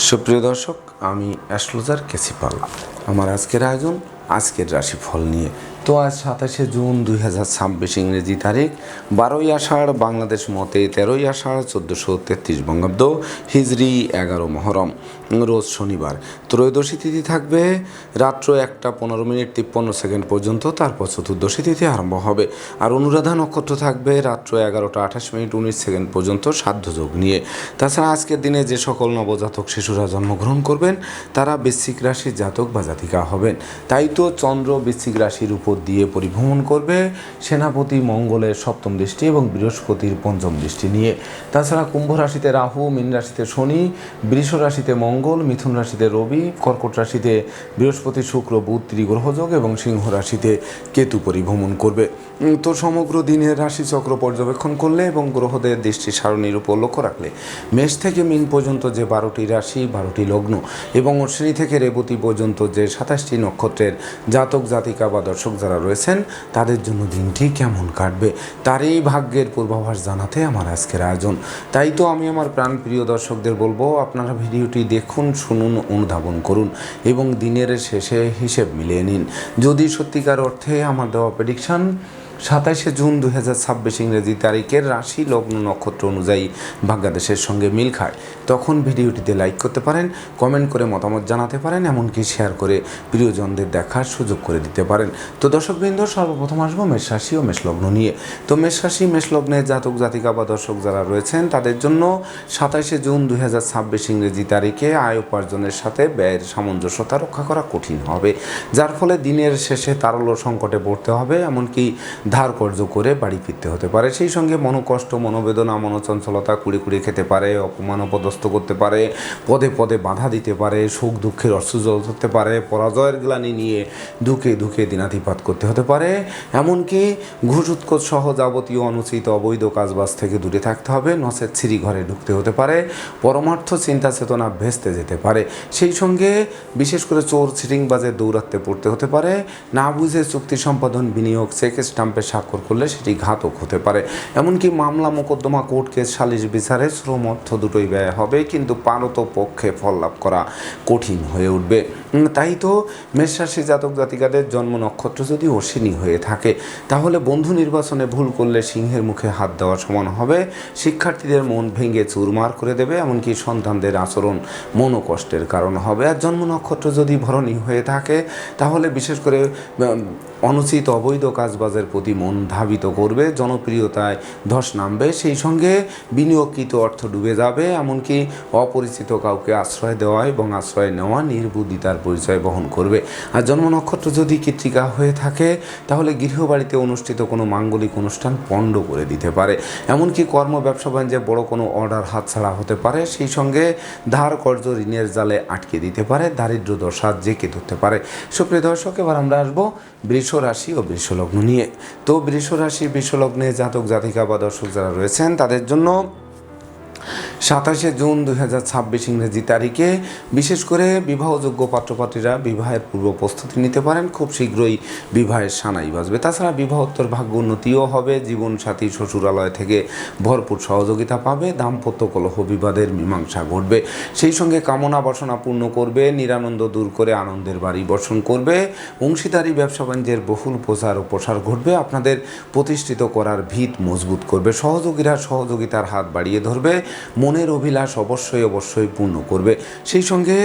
সুপ্রিয় দর্শক, আমি অ্যাস্ট্রোলজার কেসিপাল। আমার আজকের আয়োজন আজকের রাশিফল নিয়ে। তো আজ 27শে জুন 2026 ইংরেজি তারিখ, 12ই আষাঢ়, বাংলাদেশ মতে 13ই আষাঢ় 1433 বঙ্গাব্দ, হিজরি 11 মহরম, রোজ শনিবার। ত্রয়োদশী তিথি থাকবে রাত্র 1:15:53 পর্যন্ত, তারপর চতুর্দশী তিথি আরম্ভ হবে। আর অনুরাধা নক্ষত্র থাকবে রাত্র 11:28:19 পর্যন্ত সাধ্যযোগ নিয়ে। তাছাড়া আজকের দিনে যে সকল নবজাতক শিশুরা জন্মগ্রহণ করবেন তারা বৃশ্চিক রাশির জাতক বা জাতিকা হবেন। তাই তো চন্দ্র বৃশ্চিক রাশির উপর দিয়ে পরিভ্রমণ করবে সেনাপতি মঙ্গলের সপ্তম দৃষ্টি এবং বৃহস্পতির পঞ্চম দৃষ্টি নিয়ে। তাছাড়া কুম্ভ রাশিতে রাহু, মীন রাশিতে শনি, বৃষ রাশিতে মঙ্গল, মিথুন রাশিতে রবি, কর্কট রাশিতে বৃহস্পতি, শুক্র, বুধ ত্রিগ্রহযোগ এবং সিংহ রাশিতে কেতু পরিভ্রমণ করবে। তো সমগ্র দিনের রাশিচক্র পর্যবেক্ষণ করলে এবং গ্রহদের দৃষ্টি সারণীর উপর লক্ষ্য রাখলে মেষ থেকে মীন পর্যন্ত যে 12টি রাশি, 12টি লগ্ন এবং অশ্বিনী থেকে রেবতী পর্যন্ত যে 27টি নক্ষত্রের জাতক জাতিকা বা দর্শক যারা রয়েছেন তাদের জন্য দিনটি কেমন কাটবে তারই ভাগ্যের পূর্বাভাস জানাতে আমার আজকের আয়োজন। তাই তো আমি আমার প্রাণপ্রিয় দর্শকদের বলবো, আপনারা ভিডিওটি দেখুন, শুনুন, অনুধাবন করুন এবং দিনের শেষে হিসেব মিলিয়ে নিন। যদি সত্যিকার অর্থে আমার দেওয়া প্রেডিকশান 27শে জুন 2026 ইংরেজি তারিখের রাশি, লগ্ন, নক্ষত্র অনুযায়ী ভাগ্যাদেশের সঙ্গে মিল খায়, তখন ভিডিওটিতে লাইক করতে পারেন, কমেন্ট করে মতামত জানাতে পারেন, এমনকি শেয়ার করে প্রিয়জনদের দেখার সুযোগ করে দিতে পারেন। তো দর্শকবৃন্দ, সর্বপ্রথম আসবো মেষ রাশি ও মেষ লগ্ন নিয়ে। তো মেষ রাশি, মেষ লগ্নের জাতক জাতিকা বা দর্শক যারা রয়েছেন তাদের জন্য 27শে জুন 2026 ইংরেজি তারিখে আয় উপার্জনের সাথে ব্যয়ের সামঞ্জস্যতা রক্ষা করা কঠিন হবে, যার ফলে দিনের শেষে তারল্য সংকটে পড়তে হবে, এমনকি ধার কর্য করে বাড়ি ফিরতে হতে পারে। সেই সঙ্গে মনোকষ্ট, মনোবেদনা, মনোচঞ্চলতা কুড়ে কুড়ে খেতে পারে, অপমান অপদস্থ করতে পারে, পদে পদে বাধা দিতে পারে, সুখ দুঃখের অশ্রুজল ধরতে পারে, পরাজয়ের গ্লানি নিয়ে দুঃখে দুঃখে দিনাতিপাত করতে হতে পারে, এমনকি ঘুষ উৎকোচ সহ যাবতীয় অনুচিত অবৈধ কাজবাজ থেকে দূরে থাকতে হবে, নচেত ছিরি ঘরে ঢুকতে হতে পারে, পরমার্থ চিন্তা চেতনা ভেস্তে যেতে পারে। সেই সঙ্গে বিশেষ করে চোর ছিটিংবাজের দৌরাত্মে পড়তে হতে পারে, না বুঝে চুক্তি সম্পাদন, বিনিয়োগ, চেক স্টাম্পে স্বাক্ষর করলে সেটি ঘাতক হতে পারে, এমনকি মামলা মোকদ্দমা, কোর্ট কেস, সালিশ বিচারে শ্রম অর্থ দুটোই ব্যয় হবে, কিন্তু পারত পক্ষে ফল লাভ করা কঠিন হয়ে উঠবে। তাই তো মেষ রাশি জাতক জাতিকাদের জন্ম নক্ষত্র যদি অশ্বিনী হয়ে থাকে তাহলে বন্ধু নির্বাচনে ভুল করলে সিংহের মুখে হাত দেওয়ার সমান হবে, শিক্ষার্থীদের মন ভেঙে চুরমার করে দেবে, এমনকি সন্তানদের আচরণ মনোকষ্টের কারণ হবে। আর জন্ম নক্ষত্র যদি ভরণী হয়ে থাকে তাহলে বিশেষ করে অনুচিত অবৈধ কাজবাজের প্রতি মন ধাবিত করবে, জনপ্রিয়তায় ধস নামবে, সেই সঙ্গে বিনিয়োগকৃত অর্থ ডুবে যাবে, এমনকি অপরিচিত কাউকে আশ্রয় দেওয়া এবং আশ্রয় নেওয়া নির্বুদ্ধিতার পরিচয় বহন করবে। আর জন্ম নক্ষত্র যদি কৃত্তিকা হয়ে থাকে তাহলে গৃহবাড়িতে অনুষ্ঠিত কোনো মাঙ্গলিক অনুষ্ঠান পণ্ড করে দিতে পারে, এমনকি কর্ম ব্যবসা বাণিজ্যে বড় কোনো অর্ডার হাতছাড়া হতে পারে, সেই সঙ্গে ধার কর্জ ঋণের জালে আটকে দিতে পারে, দারিদ্র দশা জেঁকে ধরতে পারে। সুপ্রিয় দর্শক, এবার আমরা আসবো বৃষ রাশি ও বৃষ লগ্ন নিয়ে। তো বৃষ রাশি, বৃষ লগ্নে জাতক জাতিকা বা দর্শক যারা রয়েছেন তাদের জন্য 27শে জুন 2026 ইংরেজি তারিখে বিশেষ করে বিবাহযোগ্য পাত্রপাত্রীরা বিবাহের পূর্ব প্রস্তুতি নিতে পারেন, খুব শীঘ্রই বিবাহের সানাই বাজবে। তাছাড়া বিবাহোত্তর ভাগ্য উন্নতিও হবে, জীবনসাথী শ্বশুরালয় থেকে ভরপুর সহযোগিতা পাবে, দাম্পত্য কলহ বিবাদের মীমাংসা ঘটবে, সেই সঙ্গে কামনা বাসনা পূর্ণ করবে, নিরানন্দ দূর করে আনন্দের বাড়ি বর্ষণ করবে, অংশীদারি ব্যবসা বাণিজ্যের বহুল প্রচার ও প্রসার ঘটবে, আপনাদের প্রতিষ্ঠিত করার ভিত মজবুত করবে, সহযোগীরা সহযোগিতার হাত বাড়িয়ে ধরবে, মনের অভিলাষ অবশ্যই পূর্ণ করবে, সেই সঙ্গে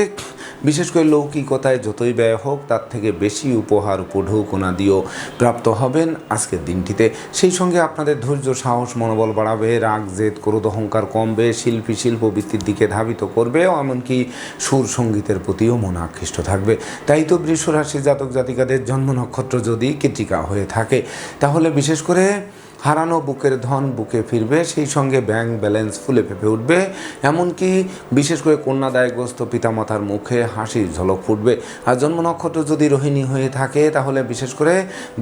বিশেষ করে লৌকিকতায় যতই ব্যয় হোক তার থেকে বেশি উপহার, উপঢৌকনা দিয়েও প্রাপ্ত হবেন আজকের দিনটিতে। সেই সঙ্গে আপনাদের ধৈর্য, সাহস, মনোবল বাড়াবে, রাগ, জেদ, ক্রোধ, অহংকার কমবে, শিল্পী শিল্পবৃত্তির দিকে ধাবিত করবে, এমনকি সুর সঙ্গীতের প্রতিও মন আকৃষ্ট থাকবে। তাই তো বৃষ রাশি জাতক জাতিকাদের জন্ম নক্ষত্র যদি কৃত্তিকা হয়ে থাকে তাহলে বিশেষ করে হারানো বুকের ধন বুকে ফিরবে, সেই সঙ্গে ব্যাংক ব্যালেন্স ফুলে ফেঁপে উঠবে, এমনকি বিশেষ করে কন্যাদায়গ্রস্ত পিতামাতার মুখে হাসির ঝলক ফুটবে। আর জন্ম নক্ষত্র যদি রোহিণী হয়ে থাকে তাহলে বিশেষ করে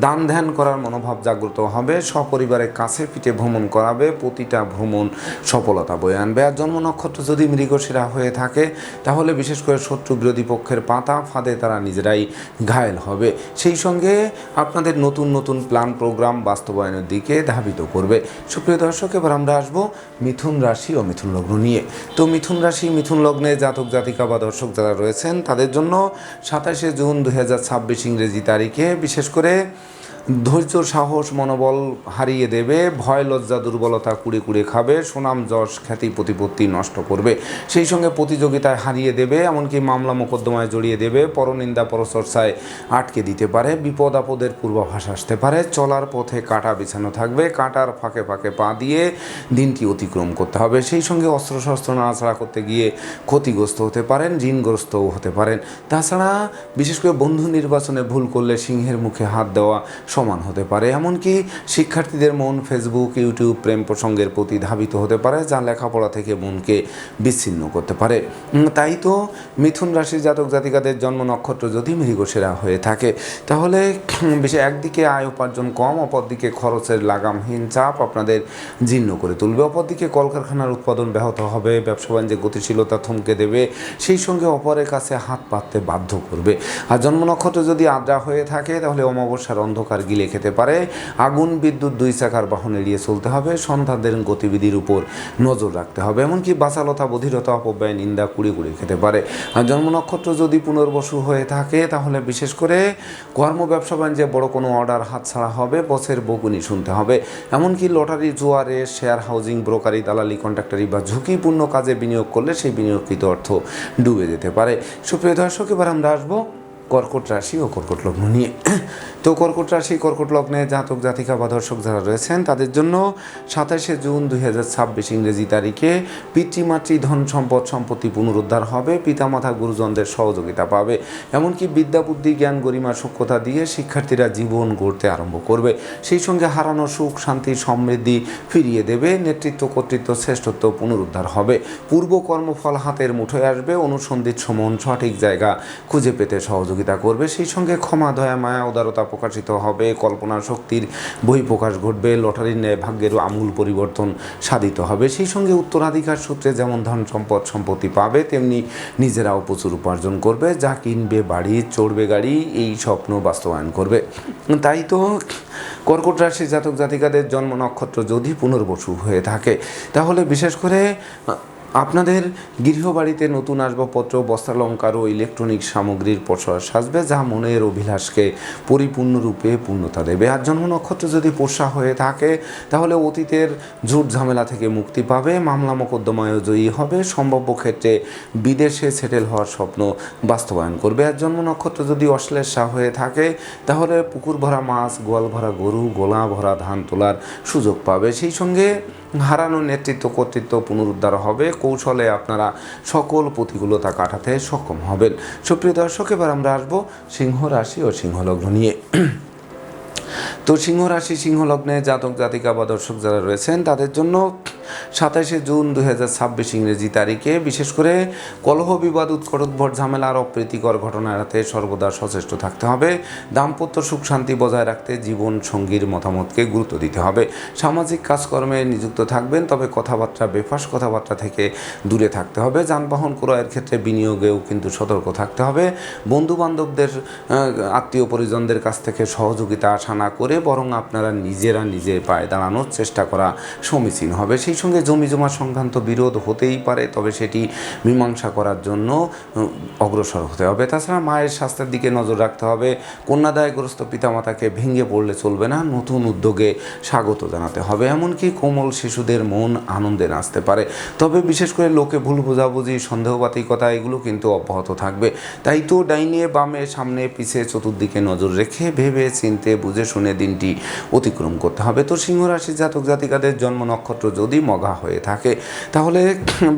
দান ধ্যান করার মনোভাব জাগ্রত হবে, সপরিবারে কাছে পিঠে ভ্রমণ করাবে, প্রতিটা ভ্রমণ সফলতা বয়ে আনবে। আর জন্ম নক্ষত্র যদি মৃগশিরা হয়ে থাকে তাহলে বিশেষ করে শত্রু বিরোধী পক্ষের পাতা ফাঁদে তারা নিজেরাই ঘায়েল হবে, সেই সঙ্গে আপনাদের নতুন নতুন প্ল্যান প্রোগ্রাম বাস্তবায়নের দিকে ধাবিত করবে। সুপ্রিয় দর্শক, এবার আমরা আসবো মিথুন রাশি ও মিথুন লগ্ন নিয়ে। তো মিথুন রাশি মিথুন লগ্নে জাতক জাতিকা বা দর্শক যারা রয়েছেন তাদের জন্য 27শে জুন 2026 ইংরেজি তারিখে বিশেষ করে ধৈর্য, সাহস, মনোবল হারিয়ে দেবে, ভয়, লজ্জা, দুর্বলতা কুড়ে কুড়ে খাবে, সুনাম, যশ, খ্যাতি, প্রতিপত্তি নষ্ট করবে, সেই সঙ্গে প্রতিযোগিতায় হারিয়ে দেবে, এমনকি মামলা মোকদ্দমায় জড়িয়ে দেবে, পরনিন্দা পরচর্চায় আটকে দিতে পারে, বিপদ আপদের পূর্বাভাস আসতে পারে, চলার পথে কাঁটা বিছানো থাকবে, কাঁটার ফাঁকে ফাঁকে পা দিয়ে দিনটি অতিক্রম করতে হবে, সেই সঙ্গে অস্ত্রশস্ত্র নাড়াচাড়া করতে গিয়ে ক্ষতিগ্রস্ত হতে পারেন, ঋণগ্রস্তও হতে পারেন। তাছাড়া বিশেষ করে বন্ধু নির্বাচনে ভুল করলে সিংহের মুখে হাত দেওয়া সমান হতে পারে। এমনকি শিক্ষার্থীদের মন ফেসবুক, ইউটিউব, প্রেম প্রসঙ্গের প্রতি ধাবিত হতে পারে, যা লেখাপড়া থেকে মনকে বিচ্ছিন্ন করতে পারে। তাই তো মিথুন রাশির জাতক জাতিকাদের জন্ম নক্ষত্র যদি মৃগশিরা হয়ে থাকে তাহলে একদিকে আয় উপার্জন কম, অপরদিকে খরচের লাগামহীন চাপ আপনাদের জীর্ণ করে তুলবে, অপরদিকে কলকারখানার উৎপাদন ব্যাহত হবে, ব্যবসা বাণিজ্যে গতিশীলতা থমকে দেবে, সেই সঙ্গে অপরের কাছে হাত পাততে বাধ্য করবে। আর জন্ম নক্ষত্র যদি আদ্রা হয়ে থাকে তাহলে অমাবস্যার অন্ধকার গিলে খেতে পারে, আগুন, বিদ্যুৎ, দুই চাকার বাহন এড়িয়ে চলতে হবে, সন্তানদের গতিবিধির উপর নজর রাখতে হবে, এমনকি বাচালতা, বধিরতা, অপব্যয়, নিন্দা কুড়ি কুড়ি খেতে পারে। আর জন্ম নক্ষত্র যদি পুনর্বসু হয়ে থাকে তাহলে বিশেষ করে কর্ম, ব্যবসা বাণিজ্যে বড় কোনো অর্ডার হাতছাড়া হবে, বসের বকুনি শুনতে হবে, এমনকি লটারি, জুয়া, রেস, শেয়ার, হাউজিং, ব্রোকারি, দালালি, কন্ট্রাক্টারি বা ঝুঁকিপূর্ণ কাজে বিনিয়োগ করলে সেই বিনিয়োগকৃত অর্থ ডুবে যেতে পারে। সুপ্রিয় দর্শক, এবার আমরা আসবো কর্কট রাশি ও কর্কট লগ্ন নিয়ে। তো কর্কট রাশি কর্কট লগ্নে জাতক জাতিকা বা দর্শক যারা রয়েছেন তাদের জন্য 27শে জুন 2026 ইংরেজি তারিখে পিতৃমাতৃ, ধন সম্পদ, সম্পত্তি পুনরুদ্ধার হবে, পিতামাতা গুরুজনদের সহযোগিতা পাবে, এমনকি বিদ্যা, বুদ্ধি, জ্ঞান, গরিমা, সূক্ষ্মতা দিয়ে শিক্ষার্থীরা জীবন গড়তে আরম্ভ করবে, সেই সঙ্গে হারানো সুখ, শান্তি, সমৃদ্ধি ফিরিয়ে দেবে, নেতৃত্ব, কর্তৃত্ব, শ্রেষ্ঠত্ব পুনরুদ্ধার হবে, পূর্ব কর্মফল হাতের মুঠোয় আসবে, অনুসন্ধিত সমন সঠিক জায়গা খুঁজে পেতে সহযোগিতা করবে, সেই সঙ্গে ক্ষমা, দয়া, মায়া, উদারতা প্রকাশিত হবে, কল্পনা শক্তির বহিঃপ্রকাশ ঘটবে, লটারির ন্যায় ভাগ্যের আমূল পরিবর্তন সাধিত হবে, সেই সঙ্গে উত্তরাধিকার সূত্রে যেমন ধন সম্পদ সম্পত্তি পাবে তেমনি নিজেরাও প্রচুর উপার্জন করবে, যা কিনবে বাড়ি, চড়বে গাড়ি, এই স্বপ্ন বাস্তবায়ন করবে। তাই তো কর্কট রাশির জাতক জাতিকাদের জন্ম নক্ষত্র যদি পুনর্বসু হয়ে থাকে তাহলে বিশেষ করে আপনাদের গৃহবাড়িতে নতুন আসবাবপত্র, বস্ত্রালঙ্কার ও ইলেকট্রনিক সামগ্রীর প্রসার সাজবে, যা মনের অভিলাষকে পরিপূর্ণরূপে পূর্ণতা দেবে। আর জন্ম নক্ষত্র যদি পোষা হয়ে থাকে তাহলে অতীতের ঝুট ঝামেলা থেকে মুক্তি পাবে, মামলা মোকদ্দমায় জয়ী হবে, সম্ভাব্য ক্ষেত্রে বিদেশে সেটেল হওয়ার স্বপ্ন বাস্তবায়ন করবে। আর জন্ম নক্ষত্র যদি অশ্লেষা হয়ে থাকে তাহলে পুকুর ভরা মাছ, গোয়াল ভরা গরু, গোলা ভরা ধান তোলার সুযোগ পাবে, সেই সঙ্গে হারানো নেতৃত্ব, কর্তৃত্ব পুনরুদ্ধার হবে, কৌশলে আপনারা সকল প্রতিকূলতা কাটাতে সক্ষম হবেন। সুপ্রিয় দর্শক, এবার আমরা আসবো সিংহ রাশি ও সিংহ লগ্ন নিয়ে। তো সিংহ রাশি সিংহ লগ্নে জাতক জাতিকা বা দর্শক যারা রয়েছেন তাদের জন্য 27শে জুন 2026 ইংরেজি তারিখে বিশেষ করে কলহ, বিবাদ, উৎকট, উদ্ভট, ঝামেলা আর অপ্রীতিকর ঘটনা এড়াতে সর্বদা সচেষ্ট থাকতে হবে, দাম্পত্য সুখ শান্তি বজায় রাখতে জীবন সঙ্গীর মতামতকে গুরুত্ব দিতে হবে, সামাজিক কাজকর্মে নিযুক্ত থাকবেন, তবে কথাবার্তা, বেফাস কথাবার্তা থেকে দূরে থাকতে হবে, যানবাহন ক্রয়ের ক্ষেত্রে বিনিয়োগেও কিন্তু সতর্ক থাকতে হবে, বন্ধু বান্ধবদের, আত্মীয় পরিজনদের কাছ থেকে সহযোগিতা আশা না করে বরং আপনারা নিজের পায়ে দাঁড়ানোর চেষ্টা করা সমীচীন হবে, সেই সঙ্গে জমি জমা সংক্রান্ত বিরোধ হতেই পারে, তবে সেটি মীমাংসা করার জন্য অগ্রসর হতে হবে। তাছাড়া মায়ের স্বাস্থ্যের দিকে নজর রাখতে হবে, কন্যাদায়গ্রস্ত পিতামাতাকে ভেঙে পড়লে চলবে না, নতুন উদ্যোগে স্বাগত জানাতে হবে, এমনকি কোমল শিশুদের মন আনন্দে নাচতে পারে, তবে বিশেষ করে লোকে ভুল বোঝাবুঝি, সন্দেহবাতিকতা এগুলো কিন্তু অব্যাহত থাকবে। তাই তো ডাইনে বামে, সামনে পিছে চতুর্দিকে নজর রেখে ভেবে চিনতে বুঝে শুনে দিনটি অতিক্রম করতে হবে। তো সিংহ রাশির জাতক জাতিকাদের জন্ম নক্ষত্র যদি মঘা হয়ে থাকে তাহলে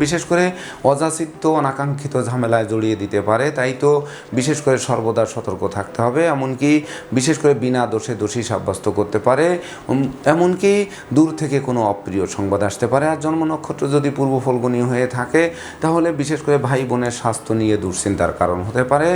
বিশেষ করে অযাচিত অনাকাঙ্ক্ষিত ঝামেলায় জড়িয়ে দিতে পারে, তাই তো বিশেষ করে সর্বদা সতর্ক থাকতে হবে, এমনকি বিশেষ করে বিনা দোষে দোষী সাব্যস্ত করতে পারে, এমনকি দূর থেকে কোনো অপ্রিয় সংবাদ আসতে পারে। আর জন্ম নক্ষত্র যদি পূর্ব ফলগুনি হয়ে থাকে তাহলে বিশেষ করে ভাই বোনের স্বাস্থ্য নিয়ে দুশ্চিন্তার কারণ হতে পারে,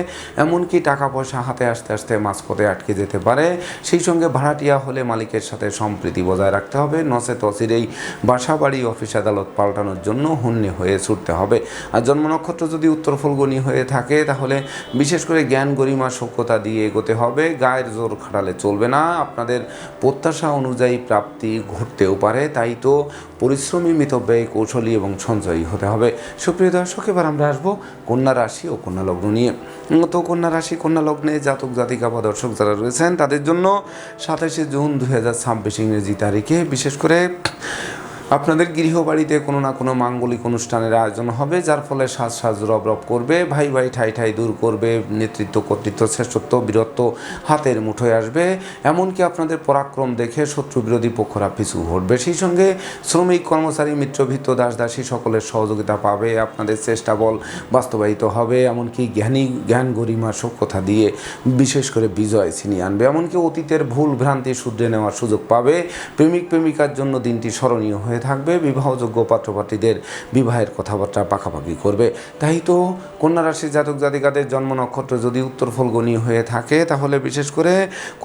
এমনকি টাকা পয়সা হাতে আসতে আসতে মাঝপথে আটকে যেতে পারে, সেই সঙ্গে ভাড়াটিয়া হলে মালিকের সাথে সম্প্রীতি বজায় রাখতে হবে, নচেত অচিরেই বাসা বাড়ি অফিস আদালত পাল্টানোর জন্য হন্যে হয়ে ছুটতে হবে। আর জন্ম নক্ষত্র যদি উত্তর ফল্গুনী হয়ে থাকে তাহলে বিশেষ করে জ্ঞান গরিমা সভ্যতা দিয়ে এগোতে হবে, গায়ের জোর খাটালে চলবে না। আপনাদের প্রত্যাশা অনুযায়ী প্রাপ্তি ঘটতেও পারে, তাই তো পরিশ্রমী, মিতব্যয়ী, কৌশলী এবং সঞ্চয়ী হতে হবে। সুপ্রিয় দর্শক, এবার আমরা আসবো কন্যা রাশি ও কন্যা লগ্ন নিয়ে। তো কন্যা রাশি কন্যা লগ্নে জাতক জাতিকা বা দর্শক যারা রয়েছেন তাদের জন্য 27শে জুন 2026 ইংরেজি তারিখে বিশেষ করে আপনাদের গৃহবাড়িতে কোনো না কোনো মাঙ্গলিক অনুষ্ঠানের আয়োজন হবে, যার ফলে সাজ রব করবে, ভাই ভাই ঠাই ঠাই দূর করবে, নেতৃত্ব কর্তৃত্ব শ্রেষ্ঠত্ব বীরত্ব হাতের মুঠোয় আসবে। এমনকি আপনাদের পরাক্রম দেখে শত্রু বিরোধী পক্ষরা পিছু হটবে। সেই সঙ্গে শ্রমিক, কর্মচারী, মিত্রভিত্ত, দাসদাসী সকলের সহযোগিতা পাবে, আপনাদের চেষ্টা বল বাস্তবায়িত হবে। এমনকি জ্ঞান গরিমা সক্ষতা দিয়ে বিশেষ করে বিজয় ছিনিয়ে আনবে। এমনকি অতীতের ভুল ভ্রান্তি শুধরে নেওয়ার সুযোগ পাবে। প্রেমিক প্রেমিকার জন্য দিনটি স্মরণীয় হয়ে থাকবে। বিবাহযোগ্য পাত্রপাত্রীদের বিবাহের কথাবার্তা পাকাপাকি করবে। তাই তো কন্যা রাশির জাতক জাতিকাদের জন্ম নক্ষত্র যদি উত্তর ফল্গুনী হয়ে থাকে তাহলে বিশেষ করে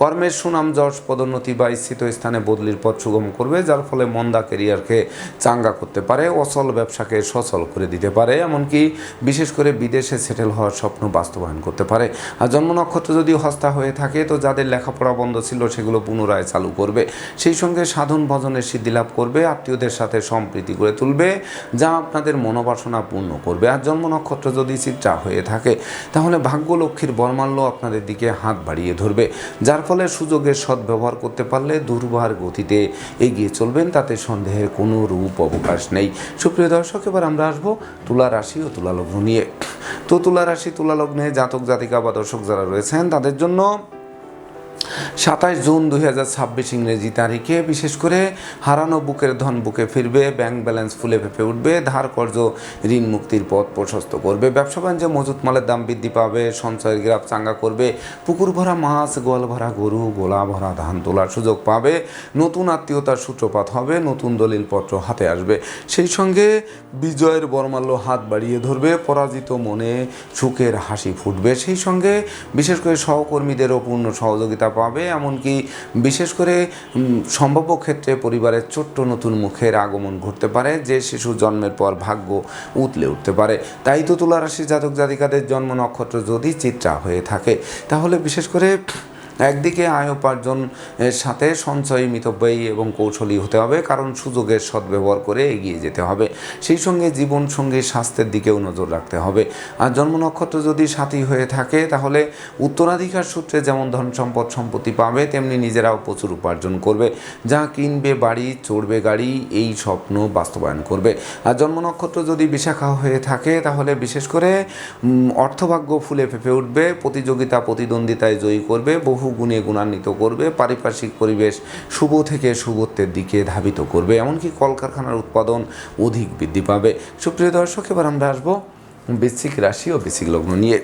কর্মের সুনাম যশ পদোন্নতি বা স্থিত স্থানে বদলির পথ সুগম করবে, যার ফলে মন্দা ক্যারিয়ারকে চাঙ্গা করতে পারে, অচল ব্যবসাকে সচল করে দিতে পারে। এমনকি বিশেষ করে বিদেশে সেটেল হওয়ার স্বপ্ন বাস্তবায়ন করতে পারে। আর জন্ম নক্ষত্র যদি হস্তা হয়ে থাকে তো যাদের লেখাপড়া বন্ধ ছিল সেগুলো পুনরায় চালু করবে। সেই সঙ্গে সাধন ভজনের সিদ্ধি লাভ করবে, আত্মীয়দের সাথে সম্প্রীতি করে তুলবে, যা আপনাদের মনোবাসনা পূর্ণ করবে। আর জন্ম নক্ষত্র যদি চিত্রা হয়ে থাকে তাহলে ভাগ্যলক্ষ্মীর বর্মাল্য আপনাদের দিকে হাত বাড়িয়ে ধরবে, যার ফলে সুযোগের সদ্ব্যবহার করতে পারলে দুর্বার গতিতে এগিয়ে চলবেন, তাতে সন্দেহের কোনো রূপ অবকাশ নেই। সুপ্রিয় দর্শক, এবার আমরা আসবো তুলা রাশি ও তুলা লগ্ন নিয়ে। তো তুলা রাশি তুলা লগ্নে জাতক জাতিকা বা দর্শক যারা রয়েছেন তাদের জন্য 27 জুন 2026 ইংরেজি তারিখে বিশেষ করে হারানো বুকের ধন বুকে ফিরবে, ব্যাংক ব্যালেন্স ফুলে ফেঁপে উঠবে, ধার কর্জ ঋণ মুক্তির পথ প্রশস্ত করবে, ব্যবসা বাণিজ্যে মজুত মালের দাম বৃদ্ধি পাবে, সঞ্চয়ের গ্রাফ চাঙ্গা করবে, পুকুর ভরা মাছ, গোয়াল ভরা গরু, গোলা ভরা ধান তোলার সুযোগ পাবে, নতুন আত্মীয়তার সূত্রপাত হবে, নতুন দলিলপত্র হাতে আসবে। সেই সঙ্গে বিজয়ের বর্মাল্য হাত বাড়িয়ে ধরবে, পরাজিত মনে সুখের হাসি ফুটবে। সেই সঙ্গে বিশেষ করে সহকর্মীদেরও পূর্ণ সহযোগিতা পাবে। এমনকি বিশেষ করে সম্ভাব্য ক্ষেত্রে পরিবারের ছোট্ট নতুন মুখের আগমন ঘটতে পারে, যে শিশু জন্মের পর ভাগ্য উতলে উঠতে পারে। তাই তো তুলা রাশির জাতক জাতিকাদের জন্ম নক্ষত্র যদি চিত্রা হয়ে থাকে তাহলে বিশেষ করে একদিকে আয় উপার্জনের সাথে সঞ্চয়ী, মিতব্যয়ী এবং কৌশলী হতে হবে, কারণ সুযোগের সদ্ব্যবহার করে এগিয়ে যেতে হবে। সেই সঙ্গে জীবন সঙ্গী স্বাস্থ্যের দিকেও নজর রাখতে হবে। আর জন্ম নক্ষত্র যদি সাথী হয়ে থাকে তাহলে উত্তরাধিকার সূত্রে যেমন ধন সম্পদ সম্পত্তি পাবে, তেমনি নিজেরাও প্রচুর উপার্জন করবে, যা কিনবে বাড়ি, চড়বে গাড়ি, এই স্বপ্ন বাস্তবায়ন করবে। আর জন্ম নক্ষত্র যদি বিশাখা হয়ে থাকে তাহলে বিশেষ করে অর্থভাগ্য ফুলে ফেঁপে উঠবে, প্রতিযোগিতা প্রতিদ্বন্দ্বিতায় জয়ী করবে, বহু গুণে গুণান্বিত করবে, পারিপার্শ্বিক পরিবেশ শুভ থেকে শুভত্বের দিকে ধাবিত করবে, এমনকি কলকারখানার উৎপাদন অধিক বৃদ্ধি পাবে। সুপ্রিয় দর্শক, এবার আমরা আসবো বৃশ্চিক রাশি ও বৃশ্চিক লগ্ন নিয়ে।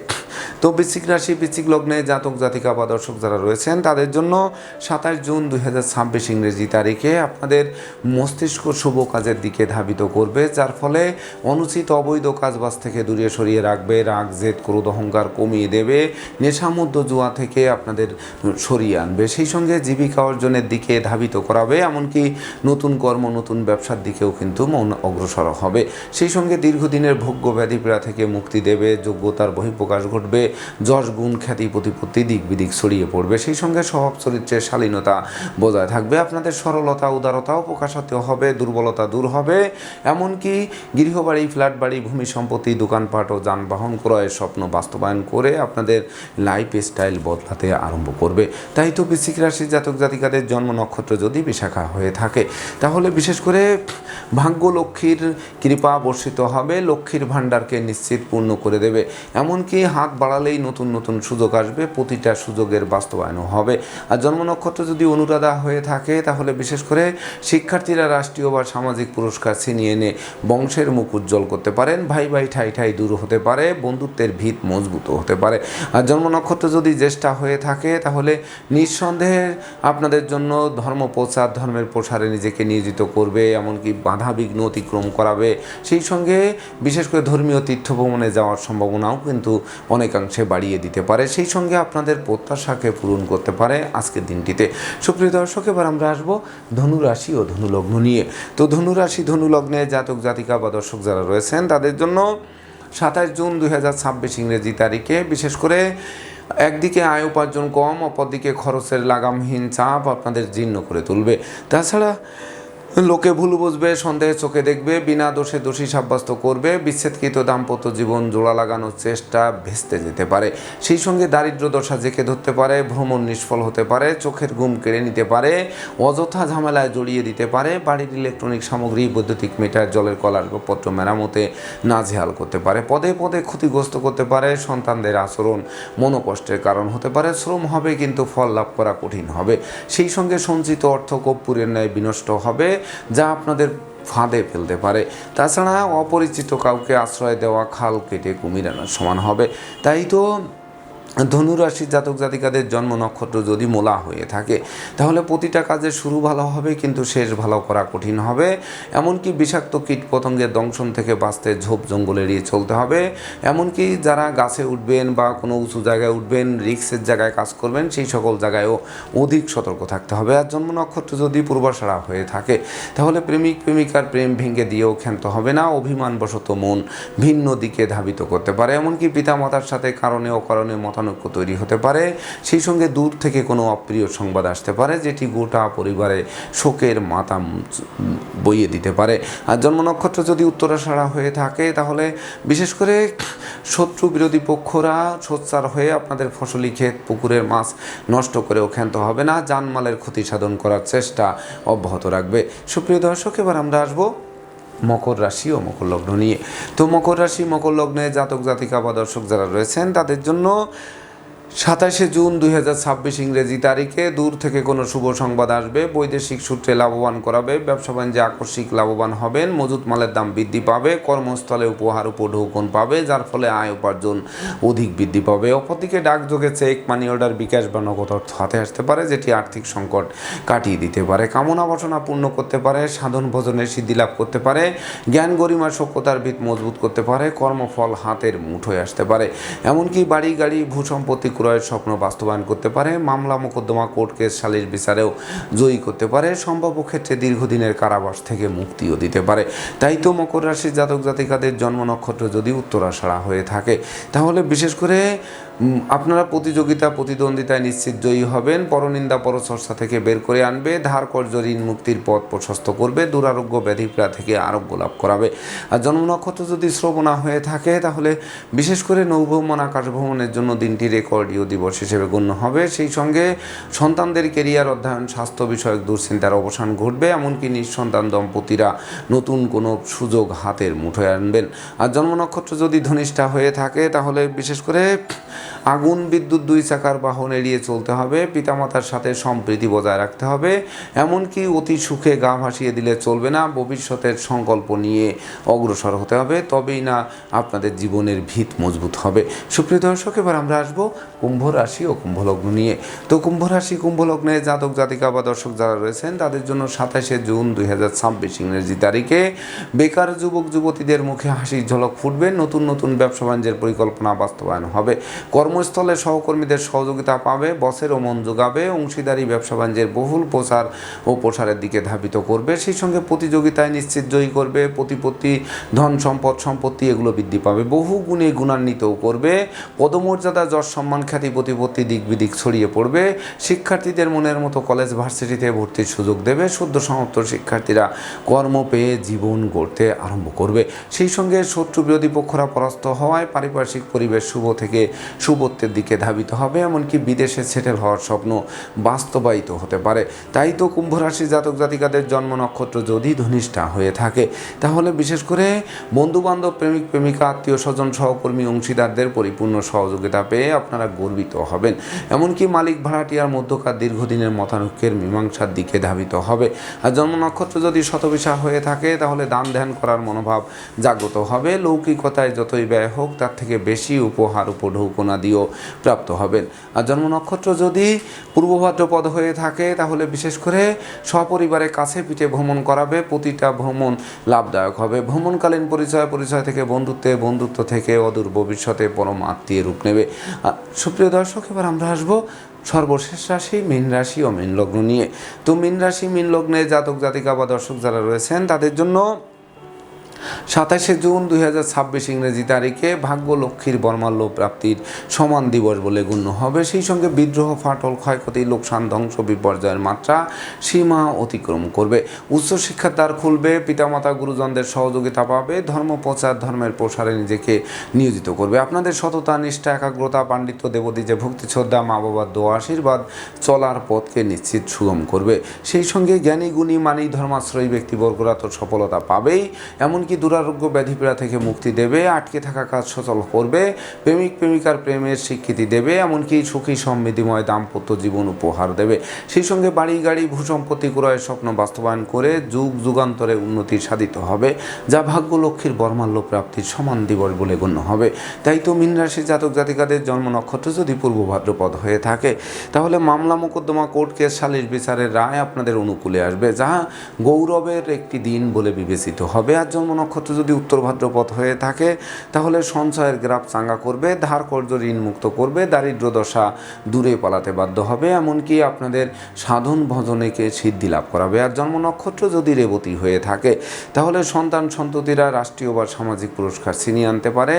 তো বৃশ্চিক রাশি বৃশ্চিক লগ্নে জাতক জাতিকা বা দর্শক যারা রয়েছেন তাদের জন্য 27 জুন 2026 ইংরেজি তারিখে আপনাদের মস্তিষ্ক শুভ কাজের দিকে ধাবিত করবে, যার ফলে অনুচিত অবৈধ কাজবাজ থেকে দূরে সরিয়ে রাখবে, রাগ জেদ ক্রোধ অহংকার কমিয়ে দেবে, নেশামুদ্ধ জুয়া থেকে আপনাদের সরিয়ে আনবে। সেই সঙ্গে জীবিকা অর্জনের দিকে ধাবিত করাবে, এমনকি নতুন কর্ম নতুন ব্যবসার দিকেও কিন্তু মন অগ্রসর হবে। সেই সঙ্গে দীর্ঘদিনের ভোগ্য ব্যাধিপীড়া থেকে মুক্তি দেবে, যোগ্যতার বহিঃপ্রকাশ ঘটবে, যশ গুণ খ্যাতি প্রতিপত্তি দিক বিদিক ছড়িয়ে পড়বে। সেই সঙ্গে স্বভাব চরিত্রের শালীনতা বজায় থাকবে, আপনাদের সরলতা উদারতাও প্রকাশিত হবে, দুর্বলতা দূর হবে, এমনকি গৃহবাড়ি, ফ্ল্যাট বাড়ি, ভূমি সম্পত্তি, দোকানপাট ও যানবাহন ক্রয়ের স্বপ্ন বাস্তবায়ন করে আপনাদের লাইফ স্টাইল বদলাতে আরম্ভ করবে। তাই তো বৃশ্চিক রাশির জাতক জাতিকাদের জন্ম নক্ষত্র যদি বিশাখা হয়ে থাকে তাহলে বিশেষ করে ভাগ্য লক্ষ্মীর কৃপা বর্ষিত হবে, লক্ষ্মীর ভাণ্ডারকে নিশ্চিত পূর্ণ করে দেবে, এমনকি হাত বাড়ালেই নতুন নতুন সুযোগ আসবে, প্রতিটা সুযোগের বাস্তবায়নও হবে। আর জন্ম নক্ষত্র যদি অনুরাধা হয়ে থাকে তাহলে বিশেষ করে শিক্ষার্থীরা রাষ্ট্রীয় বা সামাজিক পুরস্কার ছিনিয়ে এনে বংশের মুখ উজ্জ্বল করতে পারেন, ভাই ভাই ঠাই ঠাই দূর হতে পারে, বন্ধুত্বের ভিত মজবুত হতে পারে। আর জন্ম নক্ষত্র যদি জ্যেষ্ঠা হয়ে থাকে তাহলে নিঃসন্দেহে আপনাদের জন্য ধর্ম প্রচার, ধর্মের প্রসারে নিজেকে নিয়োজিত করবে, এমনকি বাধা বিঘ্ন অতিক্রম করাবে। সেই সঙ্গে বিশেষ করে ধর্মীয় তীর্থ ভ্রমণে যাওয়ার সম্ভাবনাও কিন্তু অনেকাংশে বাড়িয়ে দিতে পারে, সেই সঙ্গে আপনাদের প্রত্যাশাকে পূরণ করতে পারে আজকের দিনটিতে। সুপ্রিয় দর্শক, এবার আমরা আসবো ধনুরাশি ও ধনুলগ্ন নিয়ে। তো ধনুরাশি ধনুলগ্নে জাতক জাতিকা বা দর্শক যারা রয়েছেন তাদের জন্য 27 জুন 2026 ইংরেজি তারিখে বিশেষ করে একদিকে আয় উপার্জন কম, অপরদিকে খরচের লাগামহীন চাপ আপনাদের জীর্ণ করে তুলবে। তাছাড়া লোকে ভুল বুঝবে, সন্দেহে চোখে দেখবে, বিনা দোষে দোষী সাব্যস্ত করবে, বিচ্ছেদকৃত দাম্পত্য জীবন জোড়া লাগানোর চেষ্টা ভেস্তে যেতে পারে। সেই সঙ্গে দারিদ্র দশা জেঁকে ধরতে পারে, ভ্রমণ নিষ্ফল হতে পারে, চোখের ঘুম কেড়ে নিতে পারে, অযথা ঝামেলায় জড়িয়ে দিতে পারে, বাড়ির ইলেকট্রনিক সামগ্রী, বৈদ্যুতিক মিটার, জলের কল আসবাবপত্র মেরামতে নাজেহাল করতে পারে, পদে পদে ক্ষতিগ্রস্ত করতে পারে, সন্তানদের আচরণ মনোকষ্টের কারণ হতে পারে, শ্রম হবে কিন্তু ফল লাভ করা কঠিন হবে। সেই সঙ্গে সঞ্চিত অর্থ কর্পূরের ন্যায় বিনষ্ট হবে, যা আপনাদের ফাঁদে ফেলতে পারে। তাছাড়া অপরিচিত কাউকে আশ্রয় দেওয়া খাল কেটে কুমির আনার সমান হবে। তাই তো ধনুরাশির জাতক জাতিকাদের জন্ম নক্ষত্র যদি মোলা হয়ে থাকে তাহলে প্রতিটা কাজের শুরু ভালো হবে কিন্তু শেষ ভালো করা কঠিন হবে। এমনকি বিষাক্ত কীট পতঙ্গের দংশন থেকে বাঁচতে ঝোপ জঙ্গল এড়িয়ে চলতে হবে। এমনকি যারা গাছে উঠবেন বা কোনো উঁচু জায়গায় উঠবেন, রিস্কের জায়গায় কাজ করবেন, সেই সকল জায়গায়ও অধিক সতর্ক থাকতে হবে। আর জন্ম নক্ষত্র যদি পূর্বাষাঢ়া হয়ে থাকে তাহলে প্রেমিক প্রেমিকার প্রেম ভেঙে দিয়েও ক্ষান্ত হবে না, অভিমানবশত মন ভিন্ন দিকে ধাবিত করতে পারে। এমনকি পিতামাতার সাথে কারণে অকারণে মতানৈক্য তৈরি হতে পারে। সেই সঙ্গে দূর থেকে কোনো অপ্রিয় সংবাদ আসতে পারে যেটি গোটা পরিবারে শোকের মাথা বইয়ে দিতে পারে। আর জন্ম নক্ষত্র যদি উত্তরাষাঢ়া হয়ে থাকে তাহলে বিশেষ করে শত্রু বিরোধী পক্ষরা সোচ্চার হয়ে আপনাদের ফসলি ক্ষেত, পুকুরের মাছ নষ্ট করেও ক্ষান্ত হবে না, জানমালের ক্ষতি সাধন করার চেষ্টা অব্যাহত রাখবে। সুপ্রিয় দর্শক, এবার আমরা আসবো মকর রাশি ও মকর লগ্ন নিয়ে। তো মকর রাশি মকর লগ্নে জাতক জাতিকা বা দর্শক যারা রয়েছেন তাদের জন্য 27 জুন 2026 ইংরেজি তারিখে দূর থেকে কোনো শুভ সংবাদ আসবে, বৈদেশিক সূত্রে লাভবান করাবে, ব্যবসা বাণিজ্যে আকস্মিক লাভবান হবেন, মজুত মালের দাম বৃদ্ধি পাবে, কর্মস্থলে উপহার উপঢৌকন পাবে, যার ফলে আয় উপার্জন অধিক বৃদ্ধি পাবে। অপরদিকে ডাকযোগে চেক, মানি অর্ডার, বিকাশ বা নগদ অর্থ হাতে আসতে পারে যেটি আর্থিক সংকট কাটিয়ে দিতে পারে, কামনা বাসনা পূর্ণ করতে পারে, সাধন ভোজনের সিদ্ধি লাভ করতে পারে, জ্ঞান গরিমা সভ্যতার ভিত মজবুত করতে পারে, কর্মফল হাতের মুঠোয় আসতে পারে। এমনকি বাড়ি গাড়ি ভূসম্পত্তি ক্রয়ের স্বপ্ন বাস্তবায়ন করতে পারে, মামলা মোকদ্দমা কোর্ট কেস সালিশ বিচারেও জয়ী করতে পারে, সম্ভাব্য ক্ষেত্রে দীর্ঘদিনের কারাবাস থেকে মুক্তিও দিতে পারে। তাই তো মকর রাশির জাতক জাতিকাদের জন্ম নক্ষত্র যদি উত্তরাষাঢ়া হয়ে থাকে তাহলে বিশেষ করে আপনারা প্রতিযোগিতা প্রতিদ্বন্দ্বিতায় নিশ্চিত জয়ী হবেন, পরনিন্দা পরচর্চা থেকে বের করে আনবে, ধার কর্জ ঋণ মুক্তির পথ প্রশস্ত করবে, দুরারোগ্য ব্যাধিপীড়া থেকে আরোগ্য লাভ করাবে। আর জন্ম নক্ষত্র যদি শ্রবণা হয়ে থাকে তাহলে বিশেষ করে নৌভ্রমণ, আকাশ ভ্রমণের জন্য দিনটি রেকর্ডীয় দিবস হিসেবে গণ্য হবে। সেই সঙ্গে সন্তানদের কেরিয়ার, অধ্যয়ন, স্বাস্থ্য বিষয়ক দুশ্চিন্তার অবসান ঘটবে। এমনকি নিঃসন্তান দম্পতিরা নতুন কোনো সুযোগ হাতের মুঠোয় আনবেন। আর জন্ম নক্ষত্র যদি ধনিষ্ঠা হয়ে থাকে তাহলে বিশেষ করে আগুন, বিদ্যুৎ, দুই চাকার বাহন এড়িয়ে চলতে হবে, পিতামাতার সাথে সম্প্রীতি বজায় রাখতে হবে। এমনকি অতি সুখে গা ভাসিয়ে দিলে চলবে না, ভবিষ্যতের সংকল্প নিয়ে অগ্রসর হতে হবে, তবেই না আপনাদের জীবনের ভিত মজবুত হবে। সুপ্রিয় দর্শক, এবার আমরা আসবো কুম্ভ রাশি ও কুম্ভ লগ্ন নিয়ে। তো কুম্ভ রাশি কুম্ভ লগ্নে জাতক জাতিকা বা দর্শক যারা রয়েছেন তাদের জন্য 27 জুন 2026 ইংরেজি তারিখে বেকার যুবক যুবতীদের মুখে হাসির ঝলক ফুটবে, নতুন নতুন ব্যবসা বাণিজ্যের পরিকল্পনা বাস্তবায়ন হবে, কর্মস্থলে সহকর্মীদের সহযোগিতা পাবে, বসেরও মন যোগাবে, অংশীদারি ব্যবসা বাণিজ্যের বহুল প্রচার ও প্রসারের দিকে ধাবিত করবে। সেই সঙ্গে প্রতিযোগিতায় নিশ্চিত জয়ী করবে, প্রতিপত্তি, ধন সম্পদ, সম্পত্তি এগুলো বৃদ্ধি পাবে, বহু গুণে গুণান্বিতও করবে, পদমর্যাদা, যশ, সম্মান, খ্যাতি, প্রতিপত্তি দিক বিদিক ছড়িয়ে পড়বে। শিক্ষার্থীদের মনের মতো কলেজ ভার্সিটিতে ভর্তির সুযোগ দেবে, সদ্য সমাপ্ত শিক্ষার্থীরা কর্ম পেয়ে জীবন গড়তে আরম্ভ করবে। সেই সঙ্গে শত্রু বিরোধী পক্ষরা পরাস্ত হওয়ায় পারিপার্শ্বিক পরিবেশ শুভ থেকে শুভত্বের দিকে ধাবিত হবে, এমনকি বিদেশে সেটেল হওয়ার স্বপ্ন বাস্তবায়িত হতে পারে। তাই তো কুম্ভ রাশি জাতক জাতিকাদের জন্ম নক্ষত্র যদি ধনিষ্ঠা হয়ে থাকে তাহলে বিশেষ করে বন্ধুবান্ধব, প্রেমিক প্রেমিকা, আত্মীয় স্বজন, সহকর্মী, অংশীদারদের পরিপূর্ণ সহযোগিতা পেয়ে আপনারা গর্বিত হবেন। এমনকি মালিক ভাড়াটিয়ার মধ্যকার দীর্ঘদিনের মতানৈক্যের মীমাংসার দিকে ধাবিত হবে। আর জন্ম নক্ষত্র যদি শতবিশা হয়ে থাকে তাহলে দান ধ্যান করার মনোভাব জাগ্রত হবে, লৌকিকতায় যতই ব্যয় হোক তার থেকে বেশি উপহার উপঢৌকনাদিও সম্মানটিও প্রাপ্ত হবেন। আর জন্ম নক্ষত্র যদি পূর্ব ভাদ্রপদ হয়ে থাকে তাহলে বিশেষ করে সপরিবারে কাছে পিঠে ভ্রমণ করাবে, প্রতিটা ভ্রমণ লাভদায়ক হবে। ভ্রমণকালীন পরিচয় থেকে বন্ধুত্ব থেকে অদূর ভবিষ্যতে পরম আত্মীয় রূপ নেবে। সুপ্রিয় দর্শক, এবার আমরা আসবো সর্বশেষ রাশি মীন রাশি ও মীন লগ্ন নিয়ে। তো মীন রাশি মীন লগ্নে জাতক জাতিকা বা দর্শক যারা রয়েছেন তাদের জন্য 27শে জুন 2026 ইংরেজি তারিখে ভাগ্য লক্ষ্মীর বর্মাল্য প্রাপ্তির সমান দিবস বলে গণ্য হবে। সেই সঙ্গে বিদ্রোহ, ফাটল, ক্ষয়ক্ষতি, লোকসান, ধ্বংস, বিপর্যয়ের মাত্রা সীমা অতিক্রম করবে। উচ্চশিক্ষার দ্বার খুলবে, পিতামাতা গুরুজনদের সহযোগিতা পাবে, ধর্মপ্রচার, ধর্মের প্রসারে নিজেকে নিয়োজিত করবে। আপনাদের সততা, নিষ্ঠা, একাগ্রতা, পাণ্ডিত্য, দেবদীজে ভক্তি, শ্রদ্ধা, মা বাবার দোয়া, আশীর্বাদ চলার পথকে নিশ্চিত সুগম করবে। সেই সঙ্গে জ্ঞানী, গুণী, মানি, ধর্মাশ্রয়ী ব্যক্তিবর্গরা তো সফলতা পাবেই, এমনকি দুরারোগ্য ব্যাধিপীড়া থেকে মুক্তি দেবে, আটকে থাকা কাজ সচল করবে, প্রেমিক প্রেমিকার প্রেমের স্বীকৃতি দেবে, এমনকি সুখী সমৃদ্ধিময় দাম্পত্য জীবন উপহার দেবে। সেই সঙ্গে বাড়ি গাড়ি ভূসম্পত্তি ক্রয়ের স্বপ্ন বাস্তবায়ন করে যুগ যুগান্তরে উন্নতি সাধিত হবে, যা ভাগ্য লক্ষ্মীর বর্মাল্য প্রাপ্তির সমান দিবস বলে গণ্য হবে। তাই তো মীন রাশি জাতক জাতিকাদের জন্ম নক্ষত্র যদি পূর্ব ভাদ্রপদ হয়ে থাকে তাহলে মামলা মোকদ্দমা, কোর্ট কেস, সালিশ বিচারের রায় আপনাদের অনুকূলে আসবে, যা গৌরবের একটি দিন বলে বিবেচিত হবে। আর জন্ম নক্ষত্র যদি উত্তর ভাদ্রপদ হয়ে থাকে তাহলে সঞ্চয়ের গ্রাফ চাঙ্গা করবে, ধার কর্য ঋণ মুক্ত করবে, দারিদ্র দশা দূরে পালাতে বাধ্য হবে, এমনকি আপনাদের সাধন ভজনেকে সিদ্ধি লাভ করাবে। আর জন্ম নক্ষত্র যদি রেবতী হয়ে থাকে তাহলে সন্তান সন্ততিরা রাষ্ট্রীয় বা সামাজিক পুরস্কার ছিনিয়ে আনতে পারে,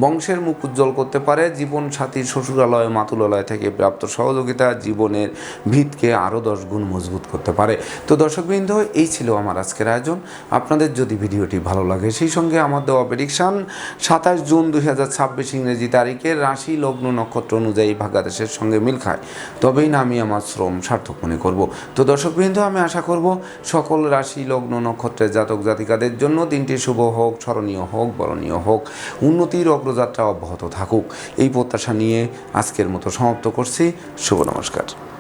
বংশের মুখ উজ্জ্বল করতে পারে, জীবন সাথীর শ্বশুরালয় মাতুলালয় থেকে প্রাপ্ত সহযোগিতা জীবনের ভিতকে আরও 10 গুণ মজবুত করতে পারে। তো দর্শকবৃন্দ, এই ছিল আমার আজকের আয়োজন। আপনাদের যদি ভিডিওটি ভালো লাগে সেই সঙ্গে আমার দেওয়া প্রেডিকশান 27 জুন 2026 ইংরেজি তারিখের রাশি লগ্ন নক্ষত্র অনুযায়ী ভাগ্যাদেশের সঙ্গে মিল খায় তবেই না আমি আমার শ্রম সার্থক মনে করব। তো দর্শকবৃন্দ, আমি আশা করব সকল রাশি লগ্ন নক্ষত্রের জাতক জাতিকাদের জন্য দিনটি শুভ হোক, স্মরণীয় হোক, বরণীয় হোক, উন্নতির অগ্রযাত্রা অব্যাহত থাকুক, এই প্রত্যাশা নিয়ে আজকের মতো সমাপ্ত করছি। শুভ নমস্কার।